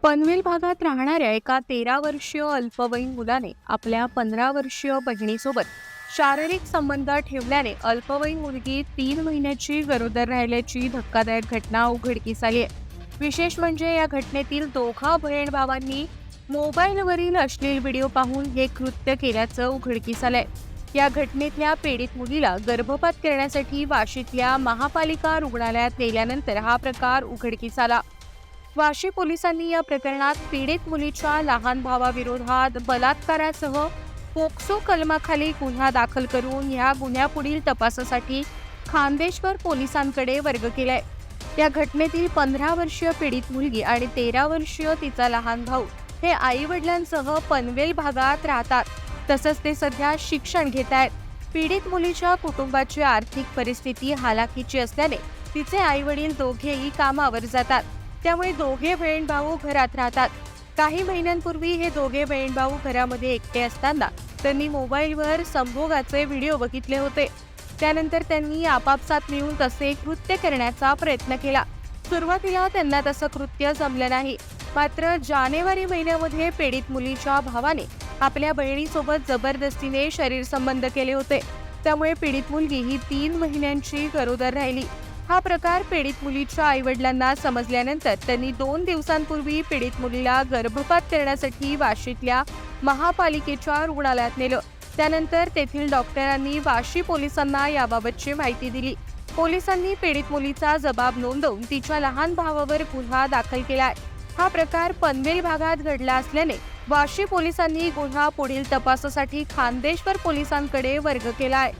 पनवेल भागात राहणाऱ्या एका 13 वर्षीय अल्पवयीन मुलाने आपल्या 15 वर्षीय बहिणीसोबत शारीरिक संबंध ठेवल्याने अल्पवयीन मुलगी 3 महिन्याची गरोदर राहिल्याची धक्कादायक घटना उघडकीस आली आहे. विशेष म्हणजे या घटनेतील दोघा बहीण भावांनी मोबाईलवरील अश्लील व्हिडिओ पाहून हे कृत्य केल्याचं उघडकीस आलंय. या घटनेतल्या पीडित मुलीला गर्भपात करण्यासाठी वाशीतल्या महापालिका रुग्णालयात नेल्यानंतर हा प्रकार उघडकीस आला. वाशी पोलिसांनी या प्रकरणात पीडित मुलीच्या लहान भावाविरोधात बलात्कारासह पोक्सो कलमाखाली गुन्हा दाखल करून या गुन्ह्यापुढील तपासासाठी खान्देश्वर पोलिसांकडे वर्ग केलाय. या घटनेतील 15 वर्षीय पीडित मुलगी आणि 13 वर्षीय तिचा लहान भाऊ हे आई वडिलांसह पनवेल भागात राहतात. तसंच ते सध्या शिक्षण घेत आहेत. पीडित मुलीच्या कुटुंबाची आर्थिक परिस्थिती हालाकीची असल्याने तिचे आई वडील दोघेही कामावर जातात. त्यामुळे दोघे बहीण भाऊ घरात राहतात. काही महिन्यांपूर्वी हे दोघे बहीण भाऊ घरामध्ये एकटे असताना त्यांनी मोबाईलवर संभोगाचे व्हिडिओ बघितले होते. त्यानंतर त्यांनी आपापसात मिळून तसे कृत्य करण्याचा प्रयत्न केला. सुरुवातीला त्यांना तसं कृत्य जमलं नाही. मात्र जानेवारी महिन्यामध्ये पीडित मुलीच्या भावाने आपल्या बहिणीसोबत जबरदस्तीने शरीर संबंध केले होते. त्यामुळे पीडित मुलगी ही 3 महिन्यांची गरोदर राहिली. हा प्रकार पीडित मुलीच्या आईवडिलांना समजल्यानंतर त्यांनी 2 दिवसांपूर्वी पीडित मुलीला गर्भपात करण्यासाठी वाशीतल्या महापालिकेच्या रुग्णालयात नेलं. त्यानंतर तेथील डॉक्टरांनी वाशी पोलिसांना याबाबतची माहिती दिली. पोलिसांनी पीडित मुलीचा जबाब नोंदवून तिच्या लहान भावावर गुन्हा दाखल केलाय. हा प्रकार पनवेल भागात घडला असल्याने वाशी पोलिसांनी गुन्हा पुढील तपासासाठी खान्देश्वर पोलिसांकडे वर्ग केलाय.